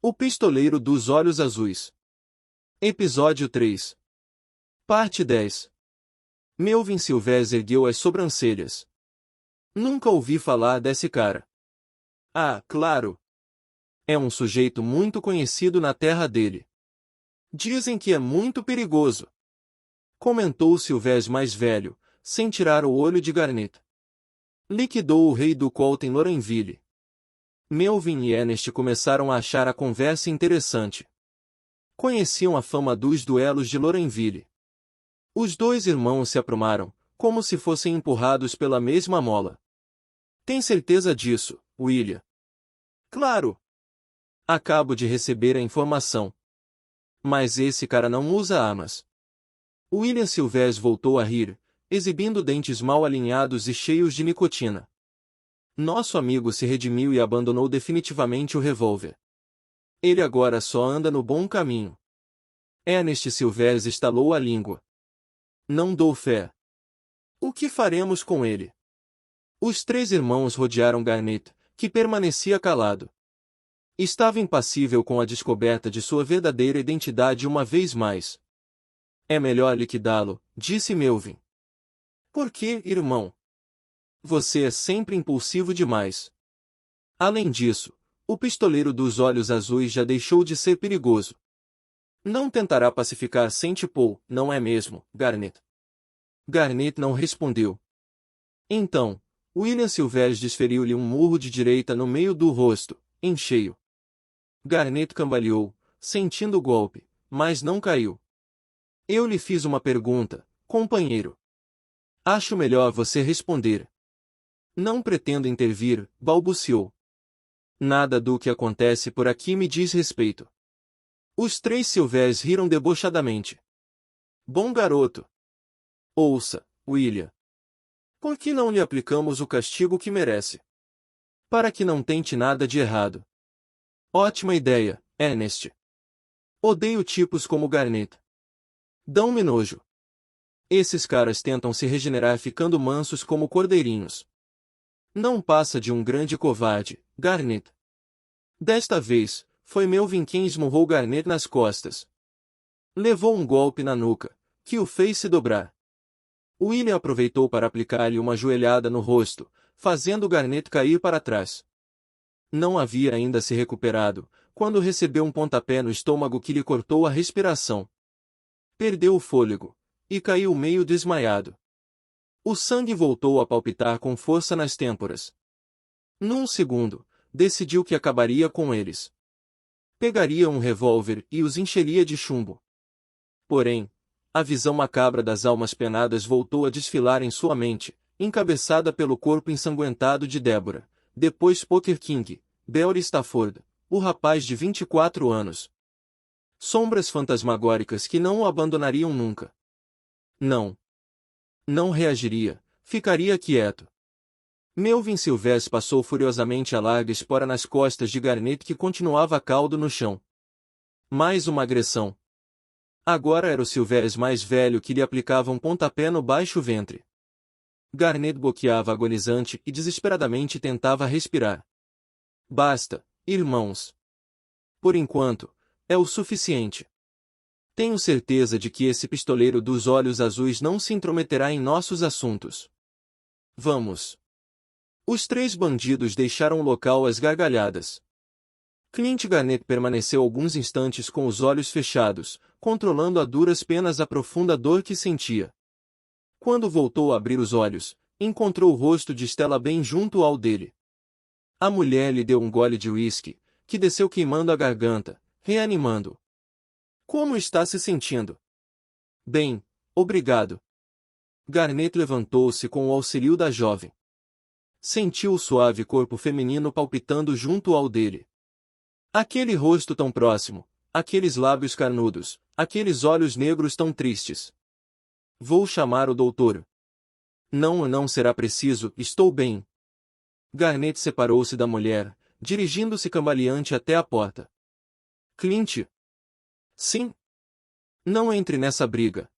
O Pistoleiro dos Olhos Azuis. Episódio 3. Parte 10. Melvin Silvestre ergueu as sobrancelhas. Nunca ouvi falar desse cara. Ah, claro. É um sujeito muito conhecido na terra dele. Dizem que é muito perigoso. Comentou o Silvestre mais velho, sem tirar o olho de Garnet. Liquidou o rei do Colt em Lorenville. Melvin e Ernest começaram a achar a conversa interessante. Conheciam a fama dos duelos de Lorenville. Os dois irmãos se aprumaram, como se fossem empurrados pela mesma mola. Tem certeza disso, William? Claro. Acabo de receber a informação. Mas esse cara não usa armas. William Silvestre voltou a rir, exibindo dentes mal alinhados e cheios de nicotina. Nosso amigo se redimiu e abandonou definitivamente o revólver. Ele agora só anda no bom caminho. Ernest Silvestre estalou a língua. Não dou fé. O que faremos com ele? Os três irmãos rodearam Garnet, que permanecia calado. Estava impassível com a descoberta de sua verdadeira identidade uma vez mais. É melhor liquidá-lo, disse Melvin. Por que, irmão? Você é sempre impulsivo demais. Além disso, o pistoleiro dos olhos azuis já deixou de ser perigoso. Não tentará pacificar Saint Paul, não é mesmo, Garnet? Garnet não respondeu. Então, William Silvestre desferiu-lhe um murro de direita no meio do rosto, em cheio. Garnet cambaleou, sentindo o golpe, mas não caiu. Eu lhe fiz uma pergunta, companheiro. Acho melhor você responder. Não pretendo intervir, balbuciou. Nada do que acontece por aqui me diz respeito. Os três Silvestres riram debochadamente. Bom garoto. Ouça, William. Por que não lhe aplicamos o castigo que merece? Para que não tente nada de errado. Ótima ideia, Ernest. Odeio tipos como Garnet. Dão-me nojo. Esses caras tentam se regenerar ficando mansos como cordeirinhos. Não passa de um grande covarde, Garnet. Desta vez, foi Melvin quem esmurrou Garnet nas costas. Levou um golpe na nuca, que o fez se dobrar. William aproveitou para aplicar-lhe uma joelhada no rosto, fazendo Garnet cair para trás. Não havia ainda se recuperado, quando recebeu um pontapé no estômago que lhe cortou a respiração. Perdeu o fôlego, e caiu meio desmaiado. O sangue voltou a palpitar com força nas têmporas. Num segundo, decidiu que acabaria com eles. Pegaria um revólver e os encheria de chumbo. Porém, a visão macabra das almas penadas voltou a desfilar em sua mente, encabeçada pelo corpo ensanguentado de Deborah, depois Poker King, Belry Stafford, o rapaz de 24 anos. Sombras fantasmagóricas que não o abandonariam nunca. Não. Não reagiria, ficaria quieto. Melvin Silvestre passou furiosamente a larga espora nas costas de Garnet que continuava caldo no chão. Mais uma agressão. Agora era o Silvestre mais velho que lhe aplicava um pontapé no baixo ventre. Garnet boqueava agonizante e desesperadamente tentava respirar. Basta, irmãos. Por enquanto, é o suficiente. Tenho certeza de que esse pistoleiro dos olhos azuis não se intrometerá em nossos assuntos. Vamos. Os três bandidos deixaram o local às gargalhadas. Clint Garnet permaneceu alguns instantes com os olhos fechados, controlando a duras penas a profunda dor que sentia. Quando voltou a abrir os olhos, encontrou o rosto de Stella bem junto ao dele. A mulher lhe deu um gole de uísque, que desceu queimando a garganta, reanimando-o. Como está se sentindo? Bem, obrigado. Garnet levantou-se com o auxílio da jovem. Sentiu o suave corpo feminino palpitando junto ao dele. Aquele rosto tão próximo, aqueles lábios carnudos, aqueles olhos negros tão tristes. Vou chamar o doutor. Não será preciso, estou bem. Garnet separou-se da mulher, dirigindo-se cambaleante até a porta. Clint? Sim. Não entre nessa briga.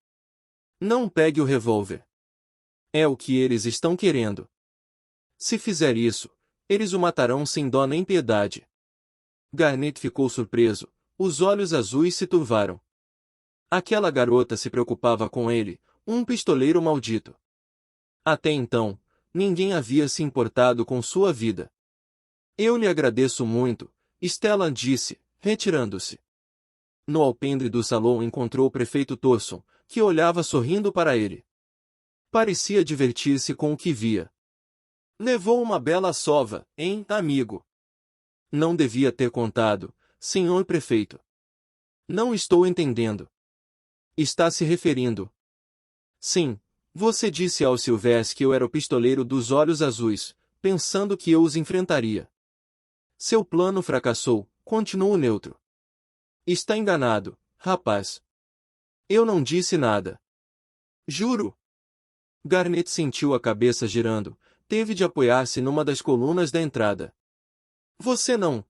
Não pegue o revólver. É o que eles estão querendo. Se fizer isso, eles o matarão sem dó nem piedade. Garnet ficou surpreso, os olhos azuis se turvaram. Aquela garota se preocupava com ele, um pistoleiro maldito. Até então, ninguém havia se importado com sua vida. Eu lhe agradeço muito, Stellan disse, retirando-se. No alpendre do salão encontrou o prefeito Thorson, que olhava sorrindo para ele. Parecia divertir-se com o que via. Levou uma bela sova, hein, amigo? Não devia ter contado, senhor prefeito. Não estou entendendo. Está se referindo? Sim, você disse ao Silvestre que eu era o pistoleiro dos olhos azuis, pensando que eu os enfrentaria. Seu plano fracassou, continuou neutro. Está enganado, rapaz. Eu não disse nada. Juro. Garnet sentiu a cabeça girando, teve de apoiar-se numa das colunas da entrada. Você não.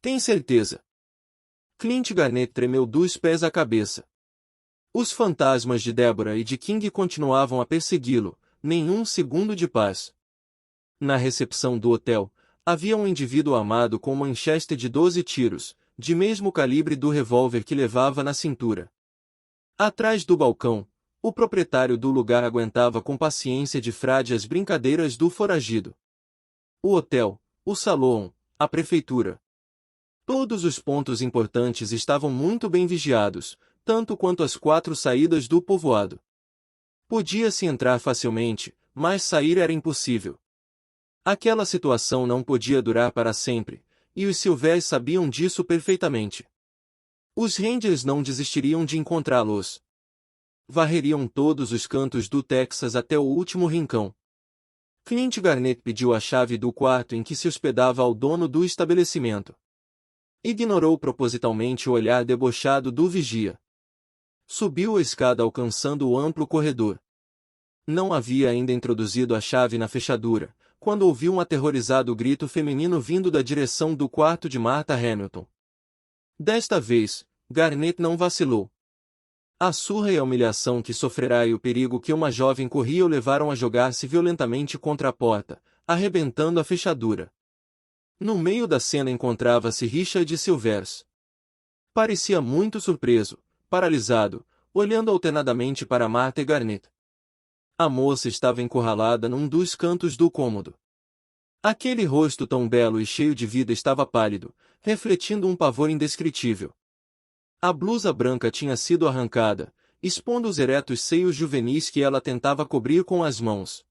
Tem certeza? Clint Garnet tremeu dos pés à cabeça. Os fantasmas de Deborah e de King continuavam a persegui-lo, nenhum segundo de paz. Na recepção do hotel, havia um indivíduo armado com uma Winchester de 12 tiros, de mesmo calibre do revólver que levava na cintura. Atrás do balcão, o proprietário do lugar aguentava com paciência de frade as brincadeiras do foragido. O hotel, o salão, a prefeitura. Todos os pontos importantes estavam muito bem vigiados, tanto quanto as 4 saídas do povoado. Podia-se entrar facilmente, mas sair era impossível. Aquela situação não podia durar para sempre, e os Silvers sabiam disso perfeitamente. Os Rangers não desistiriam de encontrá-los. Varreriam todos os cantos do Texas até o último rincão. Clint Garnet pediu a chave do quarto em que se hospedava ao dono do estabelecimento. Ignorou propositalmente o olhar debochado do vigia. Subiu a escada alcançando o amplo corredor. Não havia ainda introduzido a chave na fechadura, quando ouviu um aterrorizado grito feminino vindo da direção do quarto de Martha Hamilton. Desta vez, Garnet não vacilou. A surra e a humilhação que sofrerá e o perigo que uma jovem corria o levaram a jogar-se violentamente contra a porta, arrebentando a fechadura. No meio da cena encontrava-se Richard Silvers. Parecia muito surpreso, paralisado, olhando alternadamente para Martha e Garnet. A moça estava encurralada num dos cantos do cômodo. Aquele rosto tão belo e cheio de vida estava pálido, refletindo um pavor indescritível. A blusa branca tinha sido arrancada, expondo os eretos seios juvenis que ela tentava cobrir com as mãos.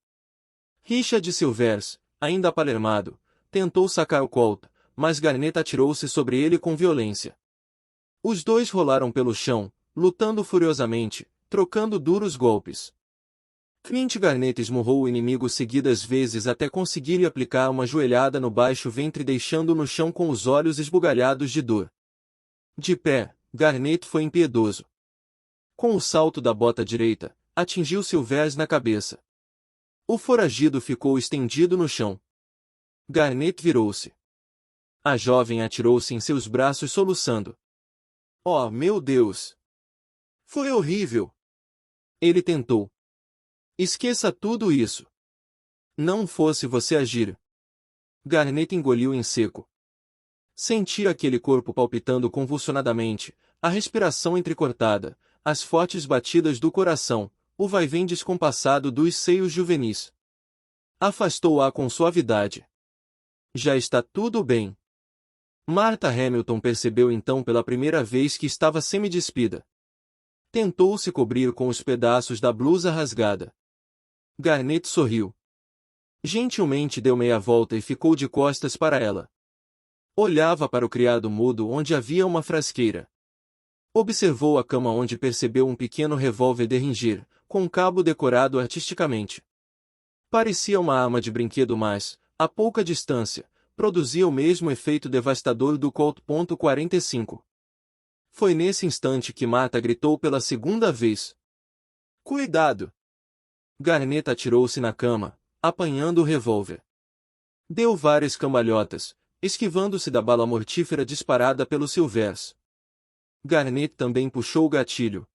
Richard Silvers, ainda apalermado, tentou sacar o Colt, mas Garnet atirou-se sobre ele com violência. Os dois rolaram pelo chão, lutando furiosamente, trocando duros golpes. Clint Garnet esmurrou o inimigo seguidas vezes até conseguir lhe aplicar uma joelhada no baixo ventre deixando-o no chão com os olhos esbugalhados de dor. De pé, Garnet foi impiedoso. Com o salto da bota direita, atingiu Silvers na cabeça. O foragido ficou estendido no chão. Garnet virou-se. A jovem atirou-se em seus braços soluçando. Oh, meu Deus! Foi horrível! Ele tentou. Esqueça tudo isso. Não fosse você agir. Garnet engoliu em seco. Sentia aquele corpo palpitando convulsionadamente, a respiração entrecortada, as fortes batidas do coração, o vai-vem descompassado dos seios juvenis. Afastou-a com suavidade. Já está tudo bem. Martha Hamilton percebeu então pela primeira vez que estava semidespida. Tentou se cobrir com os pedaços da blusa rasgada. Garnet sorriu. Gentilmente deu meia volta e ficou de costas para ela. Olhava para o criado mudo onde havia uma frasqueira. Observou a cama onde percebeu um pequeno revólver Derringer, com cabo decorado artisticamente. Parecia uma arma de brinquedo mas, a pouca distância, produzia o mesmo efeito devastador do Colt .45. Foi nesse instante que Martha gritou pela segunda vez. Cuidado! Garnet atirou-se na cama, apanhando o revólver. Deu várias cambalhotas, esquivando-se da bala mortífera disparada pelo Silvers. Garnet também puxou o gatilho.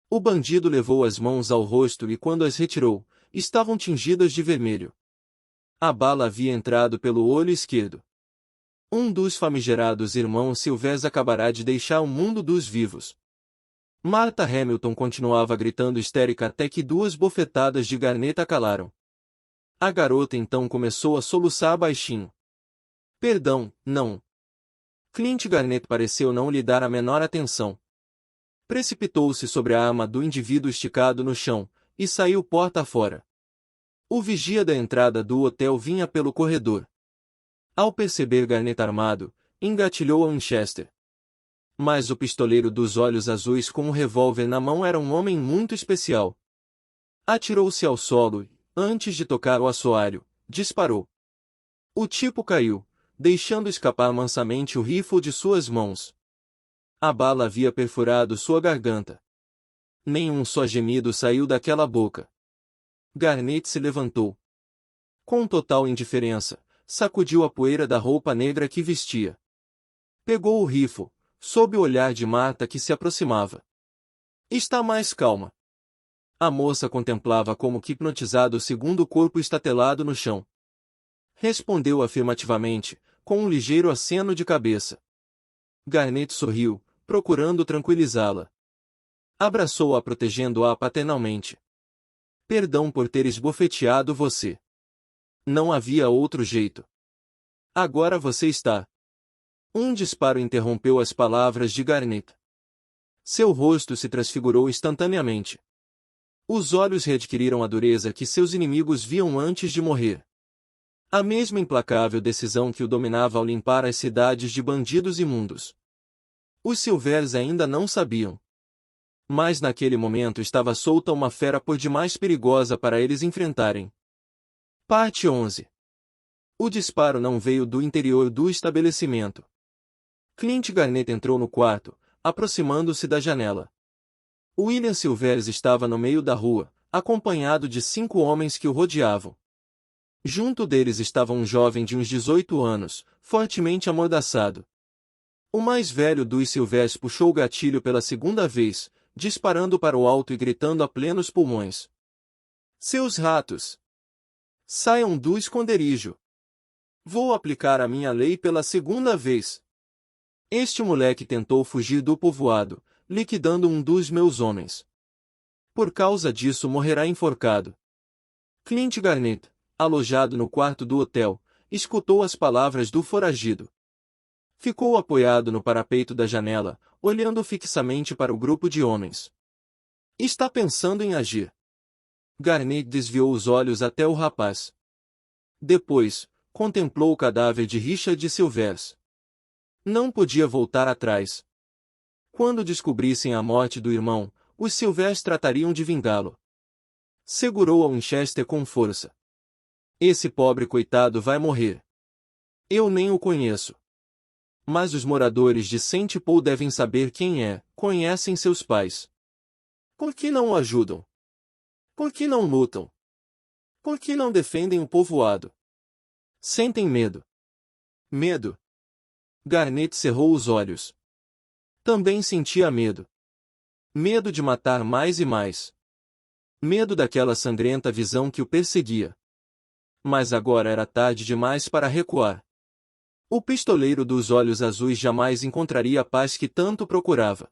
O bandido levou as mãos ao rosto e quando as retirou, estavam tingidas de vermelho. A bala havia entrado pelo olho esquerdo. Um dos famigerados irmãos Silvers acabará de deixar o mundo dos vivos. Martha Hamilton continuava gritando histérica até que duas bofetadas de Garnet a calaram. A garota então começou a soluçar baixinho. Perdão, não. Clint Garnet pareceu não lhe dar a menor atenção. Precipitou-se sobre a arma do indivíduo esticado no chão, e saiu porta fora. O vigia da entrada do hotel vinha pelo corredor. Ao perceber Garnet armado, engatilhou a Winchester. Mas o pistoleiro dos olhos azuis com um revólver na mão era um homem muito especial. Atirou-se ao solo e, antes de tocar o assoalho, disparou. O tipo caiu, deixando escapar mansamente o rifle de suas mãos. A bala havia perfurado sua garganta. Nenhum só gemido saiu daquela boca. Garnet se levantou. Com total indiferença, sacudiu a poeira da roupa negra que vestia. Pegou o rifle, sob o olhar de Martha que se aproximava. Está mais calma. A moça contemplava como que hipnotizado o segundo corpo estatelado no chão. Respondeu afirmativamente, com um ligeiro aceno de cabeça. Garnet sorriu, procurando tranquilizá-la. Abraçou-a protegendo-a paternalmente. Perdão por ter esbofeteado você. Não havia outro jeito. Agora você está. Um disparo interrompeu as palavras de Garnet. Seu rosto se transfigurou instantaneamente. Os olhos readquiriram a dureza que seus inimigos viam antes de morrer. A mesma implacável decisão que o dominava ao limpar as cidades de bandidos imundos. Os Silvers ainda não sabiam. Mas naquele momento estava solta uma fera por demais perigosa para eles enfrentarem. Parte 11. O disparo não veio do interior do estabelecimento. Clint Garnet entrou no quarto, aproximando-se da janela. William Silvers estava no meio da rua, acompanhado de 5 homens que o rodeavam. Junto deles estava um jovem de uns 18 anos, fortemente amordaçado. O mais velho dos Silvers puxou o gatilho pela segunda vez, disparando para o alto e gritando a plenos pulmões. Seus ratos! Saiam do esconderijo! Vou aplicar a minha lei pela segunda vez. Este moleque tentou fugir do povoado, liquidando um dos meus homens. Por causa disso morrerá enforcado. Clint Garnet, alojado no quarto do hotel, escutou as palavras do foragido. Ficou apoiado no parapeito da janela, olhando fixamente para o grupo de homens. Está pensando em agir. Garnet desviou os olhos até o rapaz. Depois, contemplou o cadáver de Richard Silvers. Não podia voltar atrás. Quando descobrissem a morte do irmão, os Silvers tratariam de vingá-lo. Segurou a Winchester com força. Esse pobre coitado vai morrer. Eu nem o conheço. Mas os moradores de Saint Paul devem saber quem é, conhecem seus pais. Por que não o ajudam? Por que não lutam? Por que não defendem o povoado? Sentem medo. Medo. Garnet cerrou os olhos. Também sentia medo. Medo de matar mais e mais. Medo daquela sangrenta visão que o perseguia. Mas agora era tarde demais para recuar. O pistoleiro dos olhos azuis jamais encontraria a paz que tanto procurava.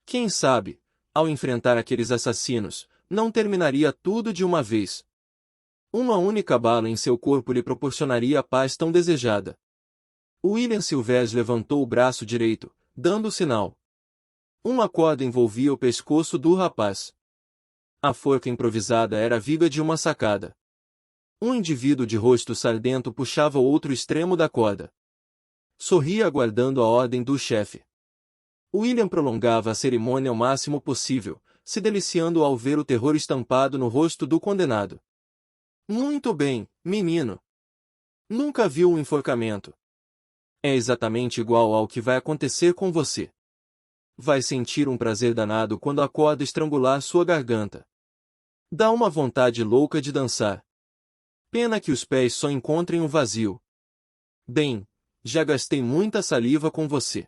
Quem sabe, ao enfrentar aqueles assassinos, não terminaria tudo de uma vez. Uma única bala em seu corpo lhe proporcionaria a paz tão desejada. William Silvers levantou o braço direito, dando o sinal. Uma corda envolvia o pescoço do rapaz. A forca improvisada era a viga de uma sacada. Um indivíduo de rosto sardento puxava o outro extremo da corda. Sorria aguardando a ordem do chefe. William prolongava a cerimônia o máximo possível, se deliciando ao ver o terror estampado no rosto do condenado. Muito bem, menino. Nunca viu um enforcamento. É exatamente igual ao que vai acontecer com você. Vai sentir um prazer danado quando a corda estrangular sua garganta. Dá uma vontade louca de dançar. Pena que os pés só encontrem o vazio. Bem, já gastei muita saliva com você.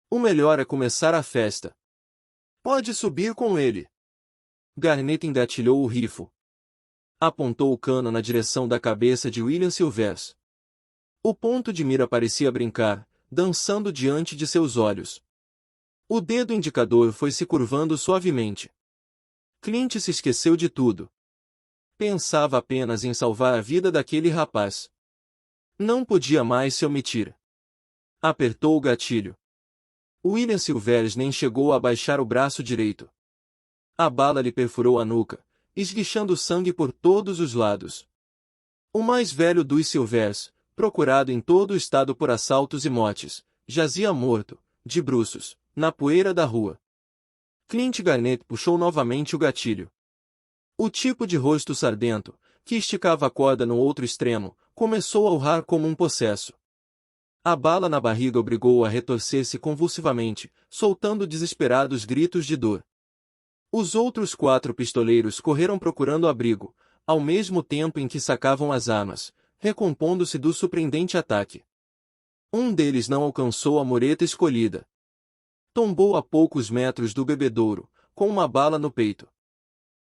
O melhor é começar a festa. Pode subir com ele. Garnet engatilhou o rifle. Apontou o cano na direção da cabeça de William Silvers. O ponto de mira parecia brincar, dançando diante de seus olhos. O dedo indicador foi se curvando suavemente. Clint se esqueceu de tudo. Pensava apenas em salvar a vida daquele rapaz. Não podia mais se omitir. Apertou o gatilho. William Silvers nem chegou a abaixar o braço direito. A bala lhe perfurou a nuca, esguichando sangue por todos os lados. O mais velho dos Silvers, procurado em todo o estado por assaltos e motes, jazia morto, de bruços, na poeira da rua. Clint Garnett puxou novamente o gatilho. O tipo de rosto sardento, que esticava a corda no outro extremo, começou a urrar como um possesso. A bala na barriga obrigou-o a retorcer-se convulsivamente, soltando desesperados gritos de dor. Os outros 4 pistoleiros correram procurando abrigo, ao mesmo tempo em que sacavam as armas, recompondo-se do surpreendente ataque. Um deles não alcançou a mureta escolhida. Tombou a poucos metros do bebedouro, com uma bala no peito.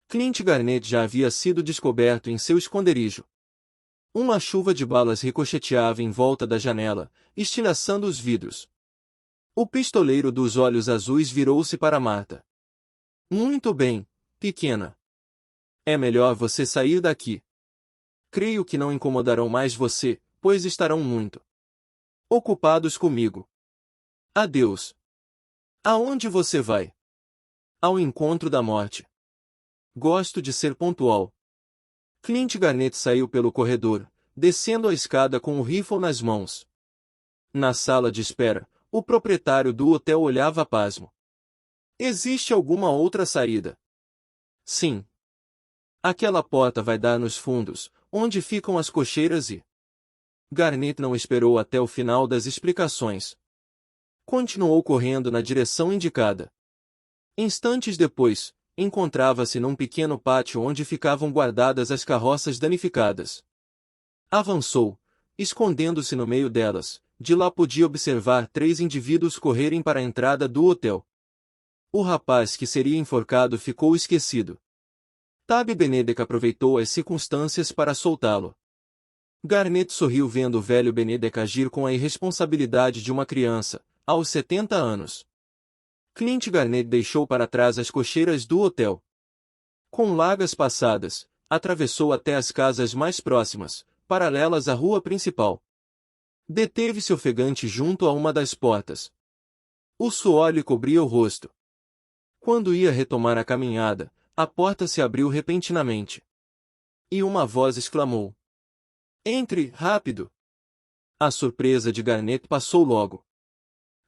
Clint Garnett já havia sido descoberto em seu esconderijo. Uma chuva de balas ricocheteava em volta da janela, estilhaçando os vidros. O pistoleiro dos olhos azuis virou-se para Marta. Muito bem, pequena. É melhor você sair daqui. Creio que não incomodarão mais você, pois estarão muito ocupados comigo. Adeus. Aonde você vai? Ao encontro da morte. Gosto de ser pontual. Clint Garnett saiu pelo corredor, descendo a escada com o rifle nas mãos. Na sala de espera, o proprietário do hotel olhava pasmo. Existe alguma outra saída? Sim. Aquela porta vai dar nos fundos, onde ficam as cocheiras e... Garnett não esperou até o final das explicações. Continuou correndo na direção indicada. Instantes depois, encontrava-se num pequeno pátio onde ficavam guardadas as carroças danificadas. Avançou, escondendo-se no meio delas. De lá podia observar 3 indivíduos correrem para a entrada do hotel. O rapaz que seria enforcado ficou esquecido. Tab Benedek aproveitou as circunstâncias para soltá-lo. Garnett sorriu vendo o velho Benedek agir com a irresponsabilidade de uma criança, aos 70 anos. Clint Garnett deixou para trás as cocheiras do hotel. Com largas passadas, atravessou até as casas mais próximas, paralelas à rua principal. Deteve-se ofegante junto a uma das portas. O suor lhe cobria o rosto. Quando ia retomar a caminhada, a porta se abriu repentinamente. E uma voz exclamou: "Entre, rápido!" A surpresa de Garnett passou logo.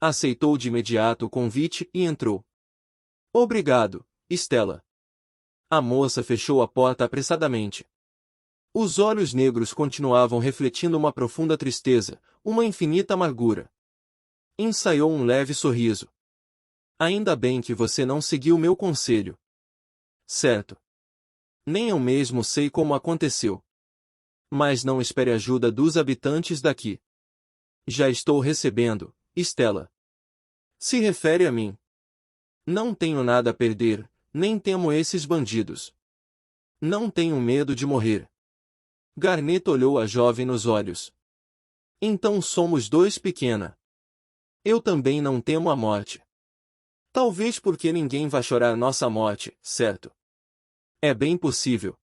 Aceitou de imediato o convite e entrou. "Obrigado, Stella." A moça fechou a porta apressadamente. Os olhos negros continuavam refletindo uma profunda tristeza, uma infinita amargura. Ensaiou um leve sorriso. "Ainda bem que você não seguiu meu conselho." "Certo. Nem eu mesmo sei como aconteceu. Mas não espere ajuda dos habitantes daqui. Já estou recebendo, Stella." "Se refere a mim." "Não tenho nada a perder, nem temo esses bandidos. Não tenho medo de morrer." Garnett olhou a jovem nos olhos. "Então somos 2, pequena. Eu também não temo a morte. Talvez porque ninguém vai chorar nossa morte, certo? É bem possível."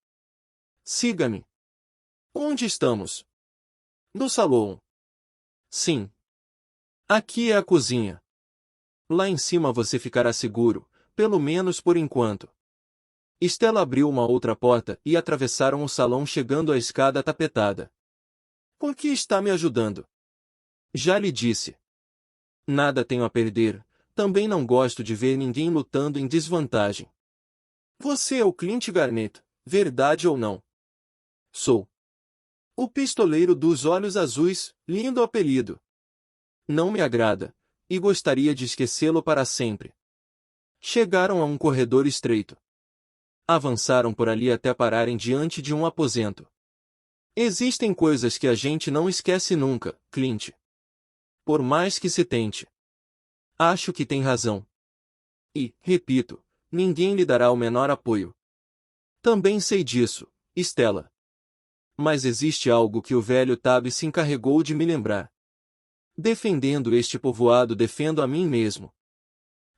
"Siga-me." "Onde estamos?" "No salão." "Sim. Aqui é a cozinha. Lá em cima você ficará seguro, pelo menos por enquanto." Stella abriu uma outra porta e atravessaram o salão chegando à escada tapetada. "Por que está me ajudando?" "Já lhe disse. Nada tenho a perder, também não gosto de ver ninguém lutando em desvantagem." "Você é o Clint Garnett, verdade ou não?" "Sou." "O pistoleiro dos olhos azuis, lindo apelido." "Não me agrada, e gostaria de esquecê-lo para sempre." Chegaram a um corredor estreito. Avançaram por ali até pararem diante de um aposento. "Existem coisas que a gente não esquece nunca, Clint. Por mais que se tente." "Acho que tem razão. E, repito, ninguém lhe dará o menor apoio." "Também sei disso, Stella." Mas existe algo que o velho Tab se encarregou de me lembrar. Defendendo este povoado, defendo a mim mesmo.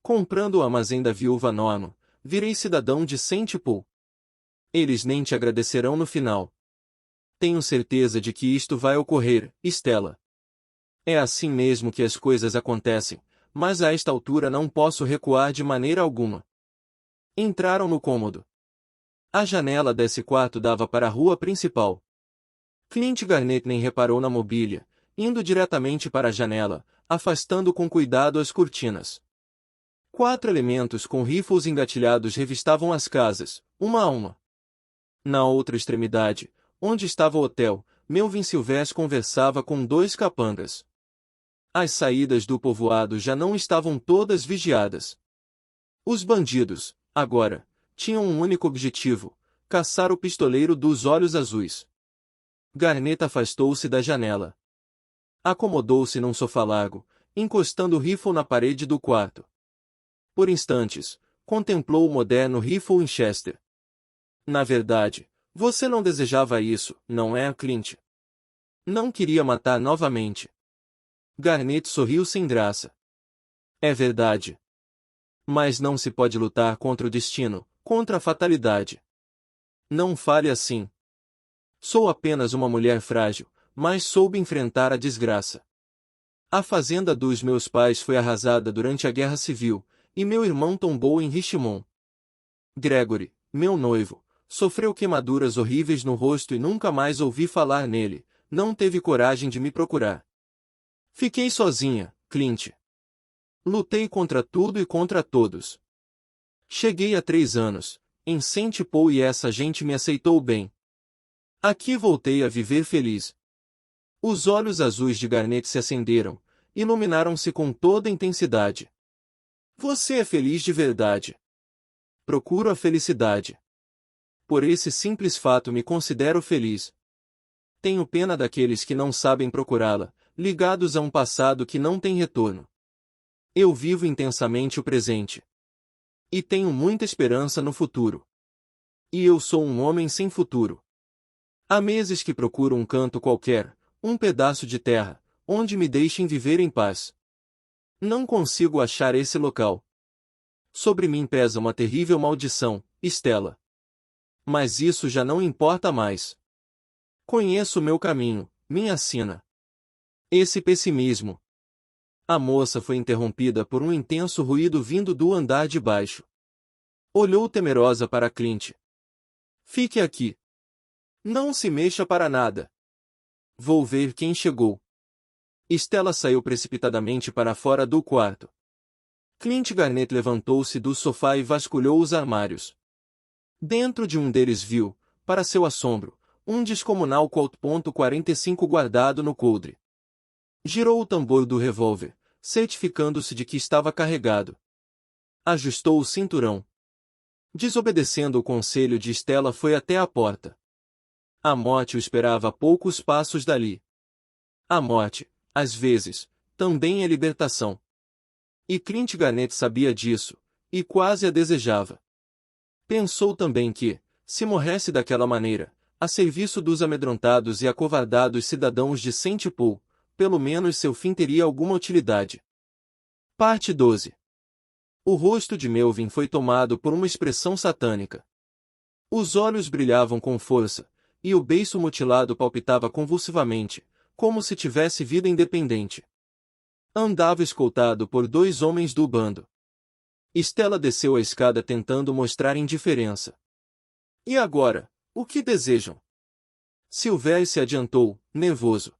Comprando o armazém da viúva Norman, virei cidadão de Saint Paul. Eles nem te agradecerão no final. Tenho certeza de que isto vai ocorrer, Stella. É assim mesmo que as coisas acontecem, mas a esta altura não posso recuar de maneira alguma. Entraram no cômodo. A janela desse quarto dava para a rua principal. Clint Garnett nem reparou na mobília, indo diretamente para a janela, afastando com cuidado as cortinas. 4 elementos com rifles engatilhados revistavam as casas, uma a uma. Na outra extremidade, onde estava o hotel, Melvin Silvestre conversava com 2 capangas. As saídas do povoado já não estavam todas vigiadas. Os bandidos, agora, tinham um único objetivo: caçar o pistoleiro dos olhos azuis. Garnett afastou-se da janela. Acomodou-se num sofá largo, encostando o rifle na parede do quarto. Por instantes, contemplou o moderno rifle Winchester. Na verdade, você não desejava isso, não é, Clint? Não queria matar novamente. Garnett sorriu sem graça. É verdade. Mas não se pode lutar contra o destino, contra a fatalidade. Não fale assim. Sou apenas uma mulher frágil, mas soube enfrentar a desgraça. A fazenda dos meus pais foi arrasada durante a Guerra Civil, e meu irmão tombou em Richmond. Gregory, meu noivo, sofreu queimaduras horríveis no rosto e nunca mais ouvi falar nele, não teve coragem de me procurar. Fiquei sozinha, Clint. Lutei contra tudo e contra todos. Cheguei há 3 anos, em Saint Paul, e essa gente me aceitou bem. Aqui voltei a viver feliz. Os olhos azuis de Garnett se acenderam, iluminaram-se com toda intensidade. Você é feliz de verdade. Procuro a felicidade. Por esse simples fato me considero feliz. Tenho pena daqueles que não sabem procurá-la, ligados a um passado que não tem retorno. Eu vivo intensamente o presente. E tenho muita esperança no futuro. E eu sou um homem sem futuro. Há meses que procuro um canto qualquer, um pedaço de terra, onde me deixem viver em paz. Não consigo achar esse local. Sobre mim pesa uma terrível maldição, Stella. Mas isso já não importa mais. Conheço o meu caminho, minha sina. Esse pessimismo. A moça foi interrompida por um intenso ruído vindo do andar de baixo. Olhou temerosa para Clint. Fique aqui. Não se mexa para nada. Vou ver quem chegou. Stella saiu precipitadamente para fora do quarto. Clint Garnett levantou-se do sofá e vasculhou os armários. Dentro de um deles viu, para seu assombro, um descomunal Colt .45 guardado no coldre. Girou o tambor do revólver, certificando-se de que estava carregado. Ajustou o cinturão. Desobedecendo o conselho de Stella, foi até a porta. A morte o esperava a poucos passos dali. A morte, às vezes, também é libertação. E Clint Garnett sabia disso, e quase a desejava. Pensou também que, se morresse daquela maneira, a serviço dos amedrontados e acovardados cidadãos de Saint Paul, pelo menos seu fim teria alguma utilidade. Parte 12. O rosto de Melvin foi tomado por uma expressão satânica. Os olhos brilhavam com força, e o beiço mutilado palpitava convulsivamente, como se tivesse vida independente. Andava escoltado por 2 homens do bando. Stella desceu a escada tentando mostrar indiferença. E agora, o que desejam? Silver se adiantou, nervoso.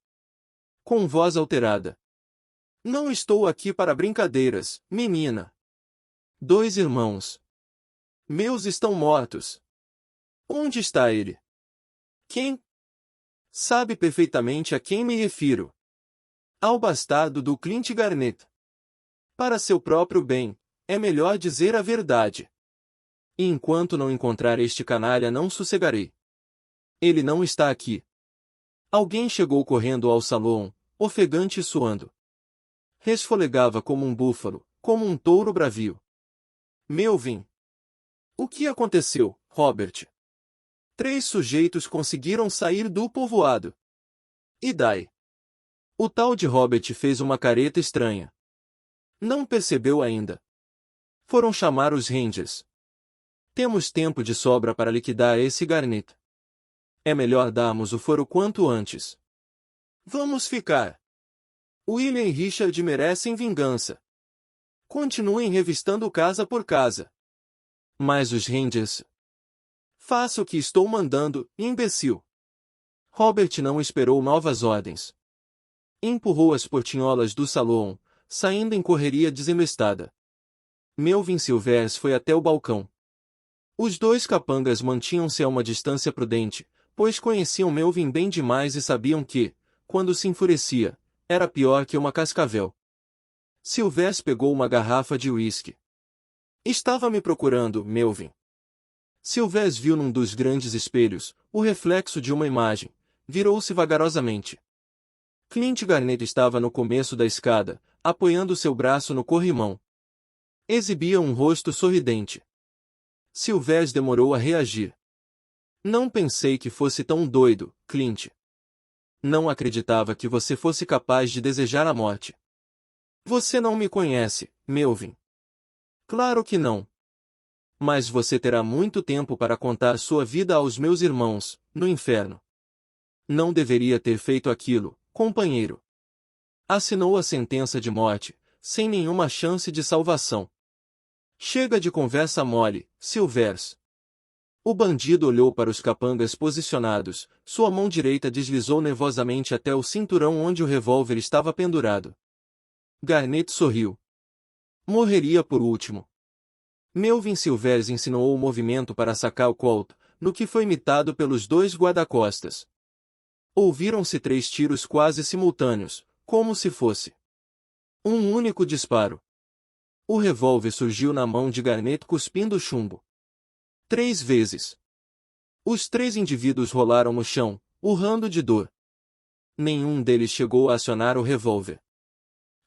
Com voz alterada. Não estou aqui para brincadeiras, menina. 2 irmãos meus estão mortos. Onde está ele? Quem? Sabe perfeitamente a quem me refiro. Ao bastardo do Clint Garnett. Para seu próprio bem, é melhor dizer a verdade. E enquanto não encontrar este canalha, não sossegarei. Ele não está aqui. Alguém chegou correndo ao salão, ofegante e suando. Resfolegava como um búfalo, como um touro bravio. Melvin. O que aconteceu, Robert? 3 sujeitos conseguiram sair do povoado. E daí? O tal de Robert fez uma careta estranha. Não percebeu ainda. Foram chamar os Rangers. Temos tempo de sobra para liquidar esse Garnet. É melhor darmos o foro quanto antes. Vamos ficar. William e Richard merecem vingança. Continuem revistando casa por casa. Mas os Rangers... Faça o que estou mandando, imbecil. Robert não esperou novas ordens. Empurrou as portinholas do salão, saindo em correria desembestada. Melvin Silvers foi até o balcão. Os 2 capangas mantinham-se a uma distância prudente, pois conheciam Melvin bem demais e sabiam que, quando se enfurecia, era pior que uma cascavel. Silvers pegou uma garrafa de uísque. Estava me procurando, Melvin. Silvers viu num dos grandes espelhos o reflexo de uma imagem. Virou-se vagarosamente. Clint Garnet estava no começo da escada, apoiando seu braço no corrimão. Exibia um rosto sorridente. Silvers demorou a reagir. Não pensei que fosse tão doido, Clint. Não acreditava que você fosse capaz de desejar a morte. Você não me conhece, Melvin. Claro que não. Mas você terá muito tempo para contar sua vida aos meus irmãos, no inferno. Não deveria ter feito aquilo, companheiro. Assinou a sentença de morte, sem nenhuma chance de salvação. Chega de conversa mole, Silvers. O bandido olhou para os capangas posicionados, sua mão direita deslizou nervosamente até o cinturão onde o revólver estava pendurado. Garnet sorriu. Morreria por último. Melvin Silvers ensinou o movimento para sacar o Colt, no que foi imitado pelos 2 guarda-costas. Ouviram-se 3 tiros quase simultâneos, como se fosse um único disparo. O revólver surgiu na mão de Garnet cuspindo chumbo. 3 vezes. Os 3 indivíduos rolaram no chão, urrando de dor. Nenhum deles chegou a acionar o revólver.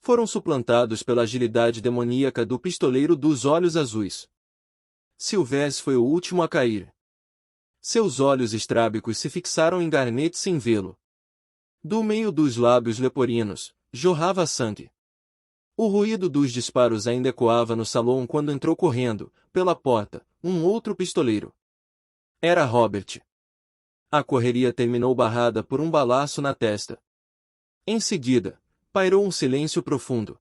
Foram suplantados pela agilidade demoníaca do pistoleiro dos olhos azuis. Silvers foi o último a cair. Seus olhos estrábicos se fixaram em Garnet sem vê-lo. Do meio dos lábios leporinos, jorrava sangue. O ruído dos disparos ainda ecoava no salão quando entrou correndo, pela porta, um outro pistoleiro. Era Robert. A correria terminou barrada por um balaço na testa. Em seguida, pairou um silêncio profundo.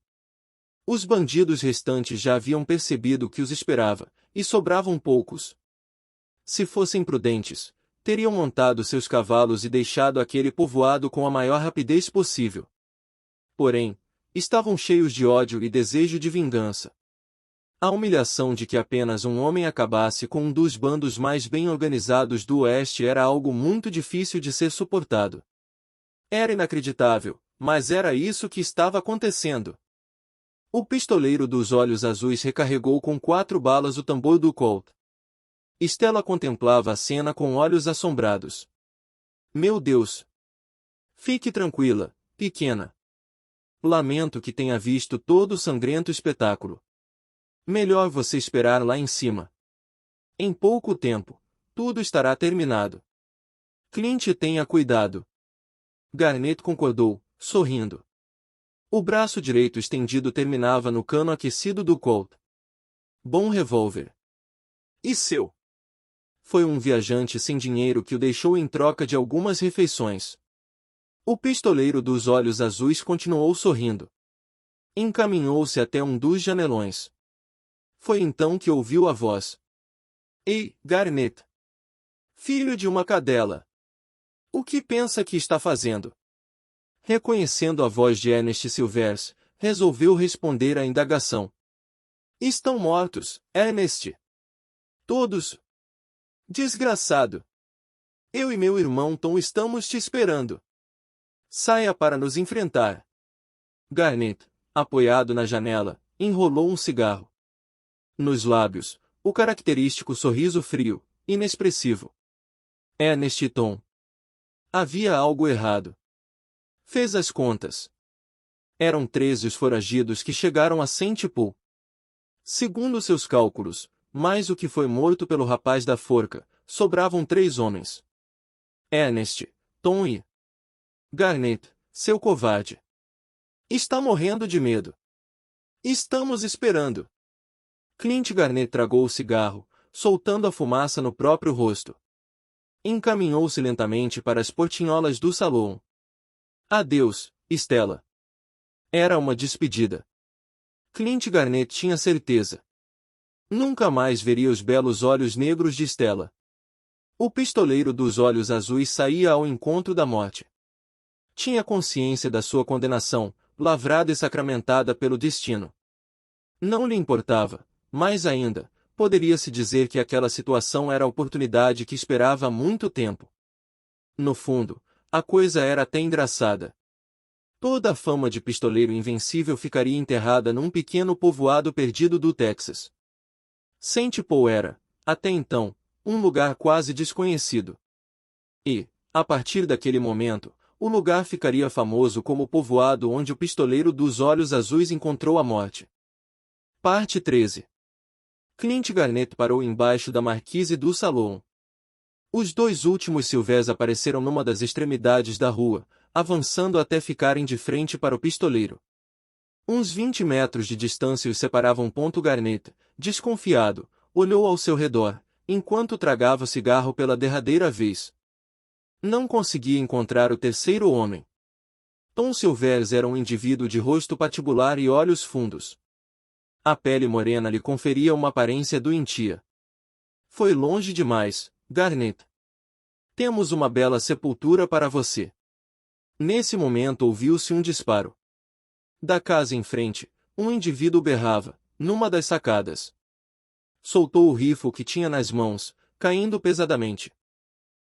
Os bandidos restantes já haviam percebido o que os esperava, e sobravam poucos. Se fossem prudentes, teriam montado seus cavalos e deixado aquele povoado com a maior rapidez possível. Porém, estavam cheios de ódio e desejo de vingança. A humilhação de que apenas um homem acabasse com um dos bandos mais bem organizados do Oeste era algo muito difícil de ser suportado. Era inacreditável, mas era isso que estava acontecendo. O pistoleiro dos olhos azuis recarregou com 4 balas o tambor do Colt. Stella contemplava a cena com olhos assombrados. Meu Deus! Fique tranquila, pequena. Lamento que tenha visto todo o sangrento espetáculo. Melhor você esperar lá em cima. Em pouco tempo, tudo estará terminado. Clint, tenha cuidado. Garnet concordou, sorrindo. O braço direito estendido terminava no cano aquecido do Colt. Bom revólver. E seu? Foi um viajante sem dinheiro que o deixou em troca de algumas refeições. O pistoleiro dos olhos azuis continuou sorrindo. Encaminhou-se até um dos janelões. Foi então que ouviu a voz. Ei, Garnet! Filho de uma cadela! O que pensa que está fazendo? Reconhecendo a voz de Ernest Silvers, resolveu responder à indagação. Estão mortos, Ernest. Todos. Desgraçado. Eu e meu irmão Tom estamos te esperando. Saia para nos enfrentar. Garnet, apoiado na janela, enrolou um cigarro. Nos lábios, o característico sorriso frio, inexpressivo. Ernest e Tom. Havia algo errado. Fez as contas. Eram 13 os foragidos que chegaram a Saint Paul. Segundo seus cálculos, mais o que foi morto pelo rapaz da forca, sobravam 3 homens. Ernest, Tom e Garnet, seu covarde. Está morrendo de medo. Estamos esperando. Clint Garnet tragou o cigarro, soltando a fumaça no próprio rosto. Encaminhou-se lentamente para as portinholas do salão. Adeus, Stella. Era uma despedida. Clint Garnet tinha certeza. Nunca mais veria os belos olhos negros de Stella. O pistoleiro dos olhos azuis saía ao encontro da morte. Tinha consciência da sua condenação, lavrada e sacramentada pelo destino. Não lhe importava, mais ainda, poderia-se dizer que aquela situação era a oportunidade que esperava há muito tempo. No fundo, a coisa era até engraçada. Toda a fama de pistoleiro invencível ficaria enterrada num pequeno povoado perdido do Texas. St. Paul era, até então, um lugar quase desconhecido. E, a partir daquele momento, o lugar ficaria famoso como o povoado onde o pistoleiro dos olhos azuis encontrou a morte. Parte 13. Clint Garnet parou embaixo da marquise do salão. Os 2 últimos Silvers apareceram numa das extremidades da rua, avançando até ficarem de frente para o pistoleiro. Uns 20 metros de distância os separavam. Garnet, desconfiado, olhou ao seu redor, enquanto tragava o cigarro pela derradeira vez. Não conseguia encontrar o terceiro homem. Tom Silvers era um indivíduo de rosto patibular e olhos fundos. A pele morena lhe conferia uma aparência doentia. Foi longe demais, Garnet. Temos uma bela sepultura para você. Nesse momento ouviu-se um disparo. Da casa em frente, um indivíduo berrava, numa das sacadas. Soltou o rifle que tinha nas mãos, caindo pesadamente.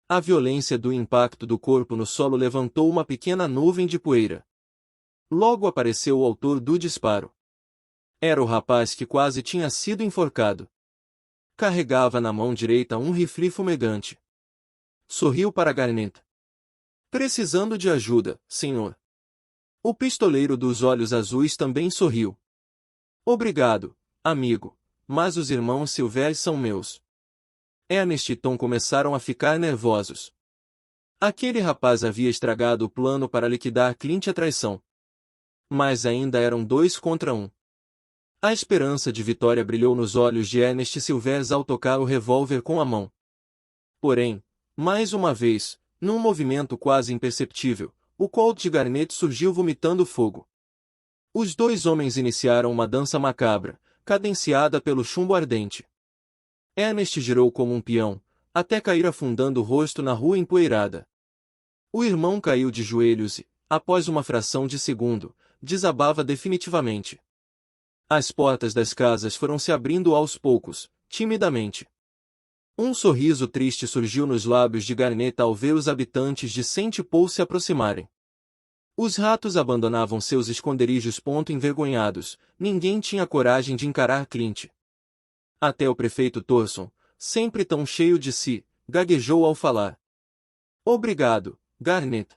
A violência do impacto do corpo no solo levantou uma pequena nuvem de poeira. Logo apareceu o autor do disparo. Era o rapaz que quase tinha sido enforcado. Carregava na mão direita um rifle fumegante. Sorriu para Garnet. Precisando de ajuda, senhor. O pistoleiro dos olhos azuis também sorriu. Obrigado, amigo, mas os irmãos Silvers são meus. Ernest e Tom começaram a ficar nervosos. Aquele rapaz havia estragado o plano para liquidar Clint à traição. Mas ainda eram 2 contra 1. A esperança de vitória brilhou nos olhos de Ernest Silvers ao tocar o revólver com a mão. Porém, mais uma vez, num movimento quase imperceptível, o Colt de Garnet surgiu vomitando fogo. Os 2 homens iniciaram uma dança macabra, cadenciada pelo chumbo ardente. Ernest girou como um peão, até cair afundando o rosto na rua empoeirada. O irmão caiu de joelhos e, após uma fração de segundo, desabava definitivamente. As portas das casas foram se abrindo aos poucos, timidamente. Um sorriso triste surgiu nos lábios de Garnet ao ver os habitantes de St. Paul se aproximarem. Os ratos abandonavam seus esconderijos. Envergonhados, ninguém tinha coragem de encarar Clint. Até o prefeito Thorson, sempre tão cheio de si, gaguejou ao falar. Obrigado, Garnet.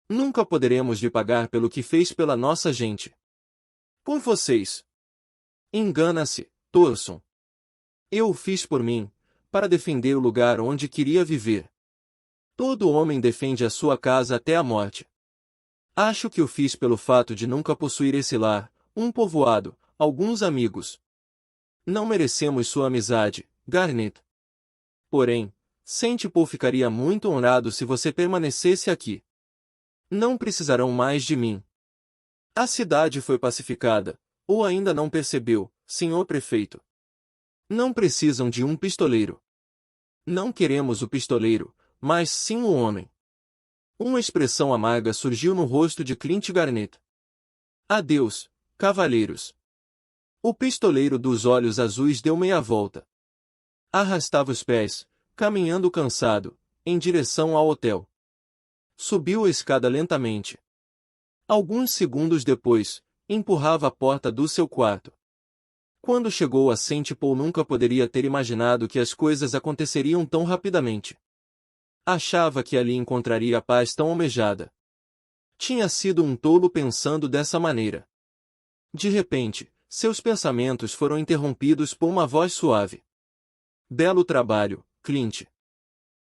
Nunca poderemos lhe pagar pelo que fez pela nossa gente. Por vocês. Engana-se, Thorson. Eu o fiz por mim, para defender o lugar onde queria viver. Todo homem defende a sua casa até a morte. Acho que o fiz pelo fato de nunca possuir esse lar, um povoado, alguns amigos. Não merecemos sua amizade, Garnet. Porém, St. Paul ficaria muito honrado se você permanecesse aqui. Não precisarão mais de mim. A cidade foi pacificada, ou ainda não percebeu, senhor prefeito. Não precisam de um pistoleiro. Não queremos o pistoleiro, mas sim o homem. Uma expressão amarga surgiu no rosto de Clint Garnet. Adeus, cavalheiros. O pistoleiro dos olhos azuis deu meia volta. Arrastava os pés, caminhando cansado, em direção ao hotel. Subiu a escada lentamente. Alguns segundos depois, empurrava a porta do seu quarto. Quando chegou a St. Paul nunca poderia ter imaginado que as coisas aconteceriam tão rapidamente. Achava que ali encontraria a paz tão almejada. Tinha sido um tolo pensando dessa maneira. De repente, seus pensamentos foram interrompidos por uma voz suave. Belo trabalho, Clint.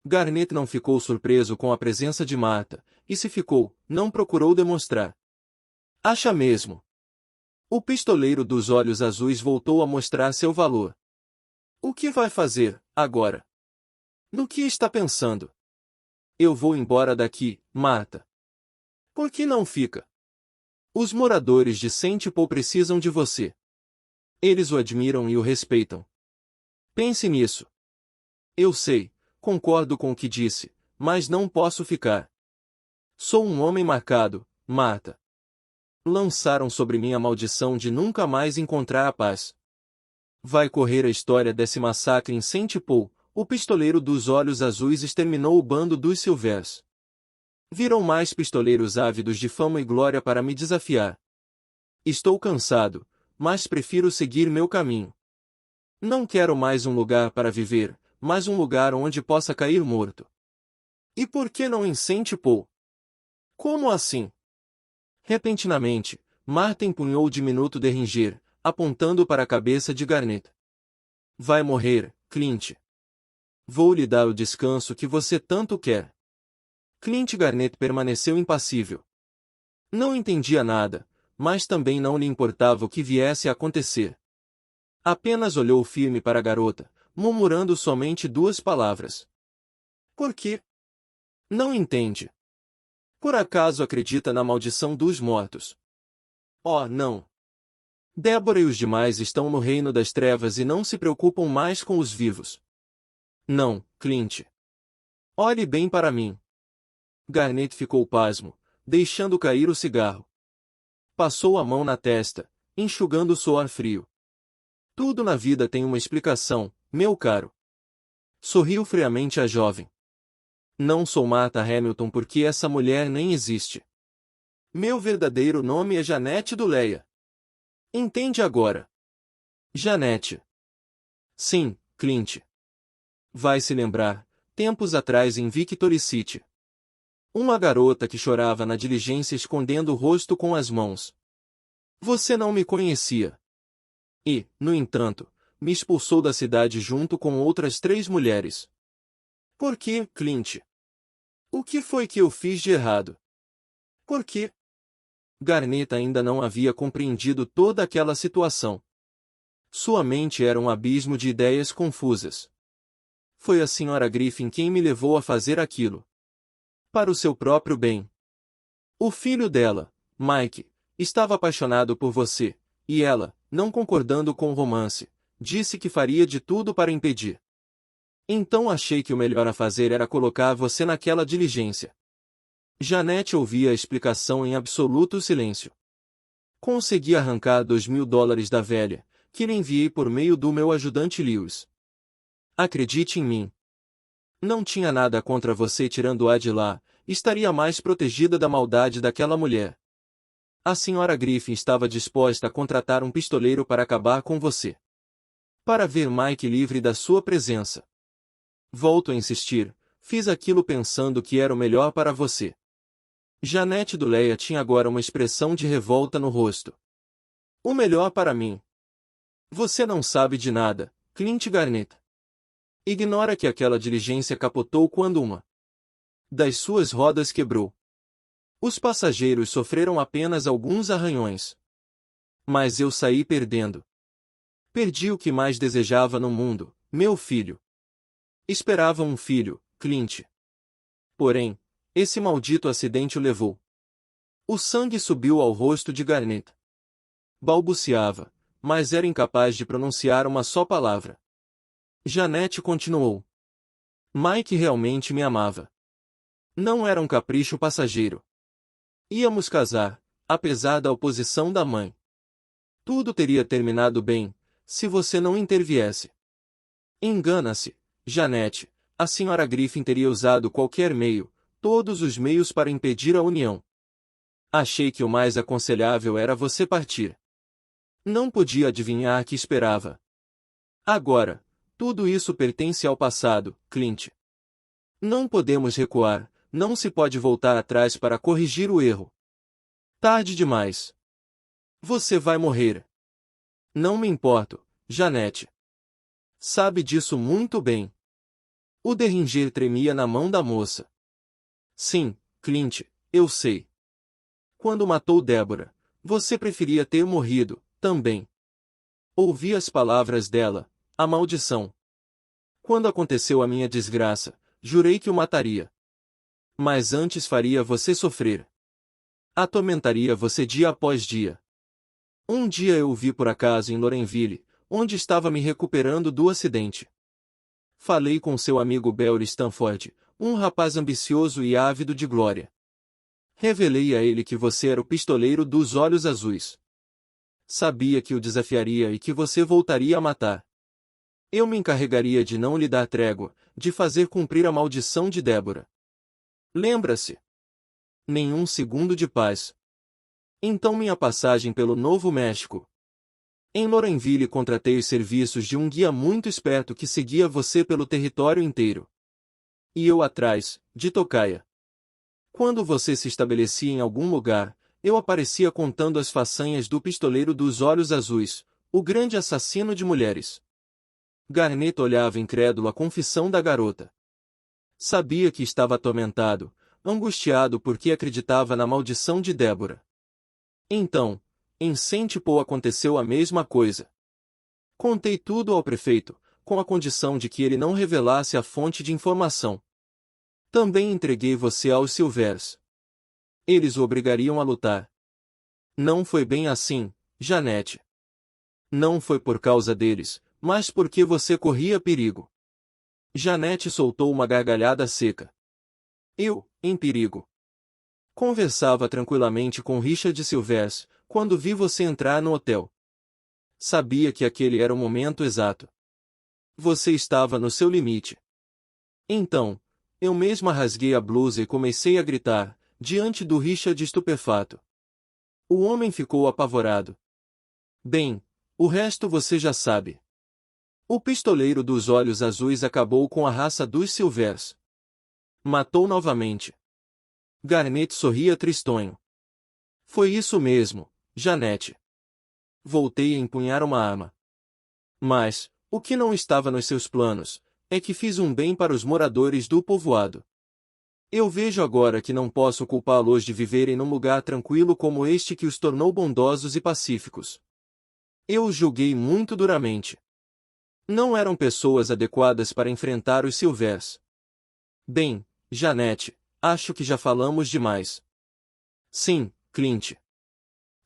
Garnet não ficou surpreso com a presença de Martha, e se ficou, não procurou demonstrar. Acha mesmo? O pistoleiro dos olhos azuis voltou a mostrar seu valor. O que vai fazer, agora? No que está pensando? Eu vou embora daqui, Martha. Por que não fica? Os moradores de Saint Paul precisam de você. Eles o admiram e o respeitam. Pense nisso. Eu sei, concordo com o que disse, mas não posso ficar. Sou um homem marcado, Martha. Lançaram sobre mim a maldição de nunca mais encontrar a paz. Vai correr a história desse massacre em Saint Paul. O pistoleiro dos olhos azuis exterminou o bando dos Silvers. Viram mais pistoleiros ávidos de fama e glória para me desafiar. Estou cansado, mas prefiro seguir meu caminho. Não quero mais um lugar para viver, mas um lugar onde possa cair morto. E por que não em Saint Paul? Como assim? Repentinamente, Martha empunhou o diminuto derringer, apontando para a cabeça de Garnet. Vai morrer, Clint. Vou lhe dar o descanso que você tanto quer. Clint Garnet permaneceu impassível. Não entendia nada, mas também não lhe importava o que viesse a acontecer. Apenas olhou firme para a garota, murmurando somente duas palavras. Por quê? Não entende. Por acaso acredita na maldição dos mortos? Oh, não. Débora e os demais estão no reino das trevas e não se preocupam mais com os vivos. Não, Clint. Olhe bem para mim. Garnet ficou pasmo, deixando cair o cigarro. Passou a mão na testa, enxugando o suor frio. Tudo na vida tem uma explicação, meu caro. Sorriu friamente a jovem. Não sou Martha Hamilton porque essa mulher nem existe. Meu verdadeiro nome é Janete Duleia. Entende agora? Janete. Sim, Clint. Vai se lembrar, tempos atrás em Victory City. Uma garota que chorava na diligência escondendo o rosto com as mãos. Você não me conhecia. E, no entanto, me expulsou da cidade junto com outras 3 mulheres. Por que, Clint? O que foi que eu fiz de errado? Por quê? Garnet ainda não havia compreendido toda aquela situação. Sua mente era um abismo de ideias confusas. Foi a Sra. Griffin quem me levou a fazer aquilo. Para o seu próprio bem. O filho dela, Mike, estava apaixonado por você, e ela, não concordando com o romance, disse que faria de tudo para impedir. Então achei que o melhor a fazer era colocar você naquela diligência. Janete ouvia a explicação em absoluto silêncio. Consegui arrancar $2.000 da velha, que lhe enviei por meio do meu ajudante Lewis. Acredite em mim. Não tinha nada contra você tirando-a de lá, estaria mais protegida da maldade daquela mulher. A Sra. Griffin estava disposta a contratar um pistoleiro para acabar com você. Para ver Mike livre da sua presença. Volto a insistir, fiz aquilo pensando que era o melhor para você. Janete Duleia tinha agora uma expressão de revolta no rosto. O melhor para mim. Você não sabe de nada, Clint Garnet. Ignora que aquela diligência capotou quando uma das suas rodas quebrou. Os passageiros sofreram apenas alguns arranhões. Mas eu saí perdendo. Perdi o que mais desejava no mundo, meu filho. Esperava um filho, Clint. Porém, esse maldito acidente o levou. O sangue subiu ao rosto de Garnet. Balbuciava, mas era incapaz de pronunciar uma só palavra. Janete continuou. Mike realmente me amava. Não era um capricho passageiro. Íamos casar, apesar da oposição da mãe. Tudo teria terminado bem, se você não interviesse. Engana-se, Janete. A Sra. Griffin teria usado qualquer meio, todos os meios para impedir a união. Achei que o mais aconselhável era você partir. Não podia adivinhar que esperava. Agora, tudo isso pertence ao passado, Clint. Não podemos recuar, não se pode voltar atrás para corrigir o erro. Tarde demais. Você vai morrer. Não me importo, Janete. Sabe disso muito bem. O derringer tremia na mão da moça. Sim, Clint, eu sei. Quando matou Deborah, você preferia ter morrido, também. Ouvi as palavras dela, a maldição. Quando aconteceu a minha desgraça, jurei que o mataria. Mas antes faria você sofrer. Atormentaria você dia após dia. Um dia eu o vi por acaso em Lorenville, onde estava me recuperando do acidente. Falei com seu amigo Belry Stanford, um rapaz ambicioso e ávido de glória. Revelei a ele que você era o pistoleiro dos olhos azuis. Sabia que o desafiaria e que você voltaria a matar. Eu me encarregaria de não lhe dar trégua, de fazer cumprir a maldição de Deborah. Lembra-se? Nenhum segundo de paz. Então minha passagem pelo Novo México. Em Lorenville contratei os serviços de um guia muito esperto que seguia você pelo território inteiro. E eu atrás, de tocaia. Quando você se estabelecia em algum lugar, eu aparecia contando as façanhas do pistoleiro dos olhos azuis, o grande assassino de mulheres. Garnett olhava incrédulo a confissão da garota. Sabia que estava atormentado, angustiado porque acreditava na maldição de Deborah. Então, em Saint Paul aconteceu a mesma coisa. Contei tudo ao prefeito, com a condição de que ele não revelasse a fonte de informação. Também entreguei você aos Silvers. Eles o obrigariam a lutar. Não foi bem assim, Janete. Não foi por causa deles, mas porque você corria perigo. Janete soltou uma gargalhada seca. Eu, em perigo. Conversava tranquilamente com Richard Silvers, quando vi você entrar no hotel. Sabia que aquele era o momento exato. Você estava no seu limite. Então, eu mesma rasguei a blusa e comecei a gritar, diante do Richard estupefato. O homem ficou apavorado. Bem, o resto você já sabe. O pistoleiro dos olhos azuis acabou com a raça dos Silvers. Matou novamente. Garnett sorria tristonho. Foi isso mesmo, Janete. Voltei a empunhar uma arma. Mas, o que não estava nos seus planos, é que fiz um bem para os moradores do povoado. Eu vejo agora que não posso culpá-los de viverem num lugar tranquilo como este que os tornou bondosos e pacíficos. Eu os julguei muito duramente. Não eram pessoas adequadas para enfrentar os Silvers. Bem, Janete, acho que já falamos demais. Sim, Clint.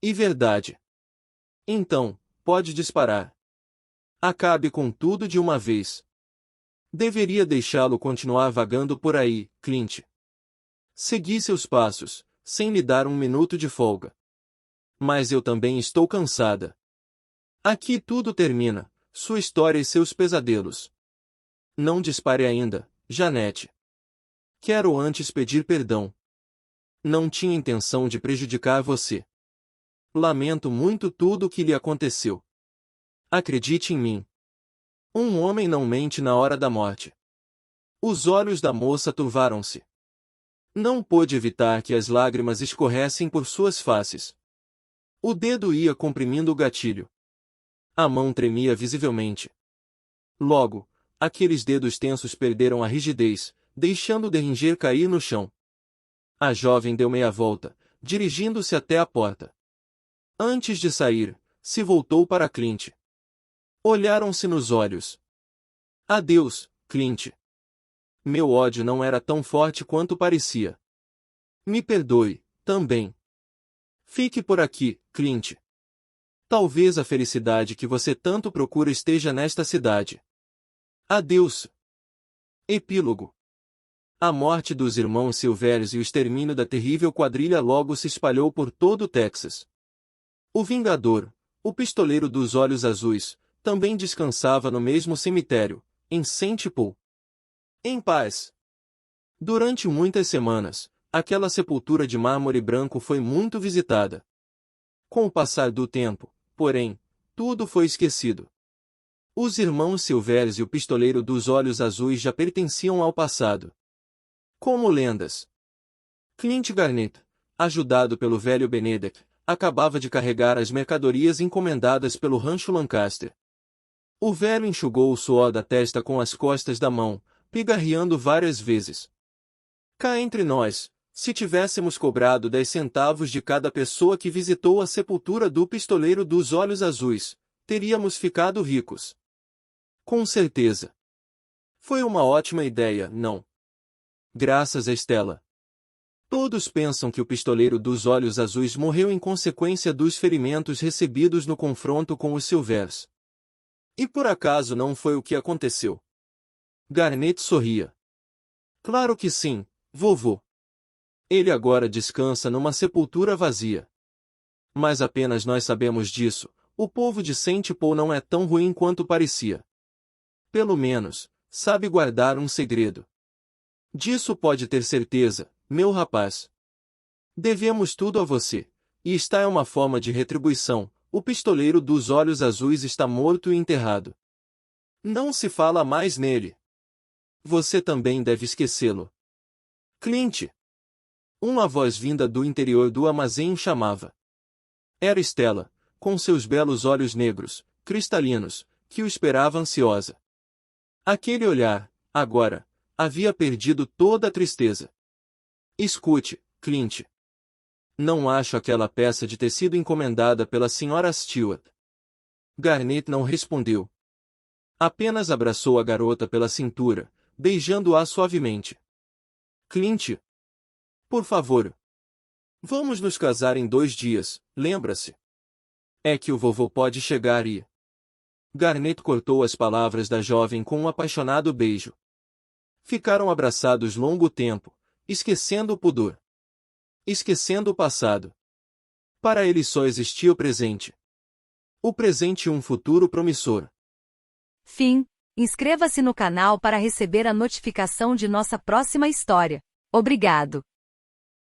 E verdade. Então, pode disparar. Acabe com tudo de uma vez. Deveria deixá-lo continuar vagando por aí, Clint. Segui seus passos, sem lhe dar um minuto de folga. Mas eu também estou cansada. Aqui tudo termina, sua história e seus pesadelos. Não dispare ainda, Janete. Quero antes pedir perdão. Não tinha intenção de prejudicar você. Lamento muito tudo o que lhe aconteceu. Acredite em mim. Um homem não mente na hora da morte. Os olhos da moça turvaram-se. Não pôde evitar que as lágrimas escorressem por suas faces. O dedo ia comprimindo o gatilho. A mão tremia visivelmente. Logo, aqueles dedos tensos perderam a rigidez, deixando o derringer cair no chão. A jovem deu meia volta, dirigindo-se até a porta. Antes de sair, se voltou para Clint. Olharam-se nos olhos. Adeus, Clint. Meu ódio não era tão forte quanto parecia. Me perdoe, também. Fique por aqui, Clint. Talvez a felicidade que você tanto procura esteja nesta cidade. Adeus. Epílogo. A morte dos irmãos Silvers e o extermínio da terrível quadrilha logo se espalhou por todo o Texas. O Vingador, o pistoleiro dos olhos azuis, também descansava no mesmo cemitério, em Saint Paul. Em paz. Durante muitas semanas, aquela sepultura de mármore branco foi muito visitada. Com o passar do tempo, porém, tudo foi esquecido. Os irmãos Silvers e o pistoleiro dos olhos azuis já pertenciam ao passado. Como lendas. Clint Garnett, ajudado pelo velho Benedek, acabava de carregar as mercadorias encomendadas pelo rancho Lancaster. O velho enxugou o suor da testa com as costas da mão, pigarreando várias vezes. Cá entre nós, se tivéssemos cobrado 10 centavos de cada pessoa que visitou a sepultura do pistoleiro dos olhos azuis, teríamos ficado ricos. Com certeza. Foi uma ótima ideia, não? Graças a Stella. Todos pensam que o pistoleiro dos olhos azuis morreu em consequência dos ferimentos recebidos no confronto com os Silvers. E por acaso não foi o que aconteceu? Garnet sorria. Claro que sim, vovô. Ele agora descansa numa sepultura vazia. Mas apenas nós sabemos disso, o povo de Saint Paul não é tão ruim quanto parecia. Pelo menos, sabe guardar um segredo. Disso pode ter certeza, meu rapaz. Devemos tudo a você, e esta é uma forma de retribuição. O pistoleiro dos olhos azuis está morto e enterrado. Não se fala mais nele. Você também deve esquecê-lo. Clint! Uma voz vinda do interior do armazém o chamava. Era Stella, com seus belos olhos negros, cristalinos, que o esperava ansiosa. Aquele olhar, agora, havia perdido toda a tristeza. Escute, Clint. Não acho aquela peça de tecido encomendada pela Sra. Stewart. Garnet não respondeu. Apenas abraçou a garota pela cintura, beijando-a suavemente. Clint. Por favor. Vamos nos casar em 2 dias, lembra-se? É que o vovô pode chegar e... Garnet cortou as palavras da jovem com um apaixonado beijo. Ficaram abraçados longo tempo, esquecendo o pudor. Esquecendo o passado. Para ele só existia o presente. O presente e um futuro promissor. Fim. Inscreva-se no canal para receber a notificação de nossa próxima história. Obrigado.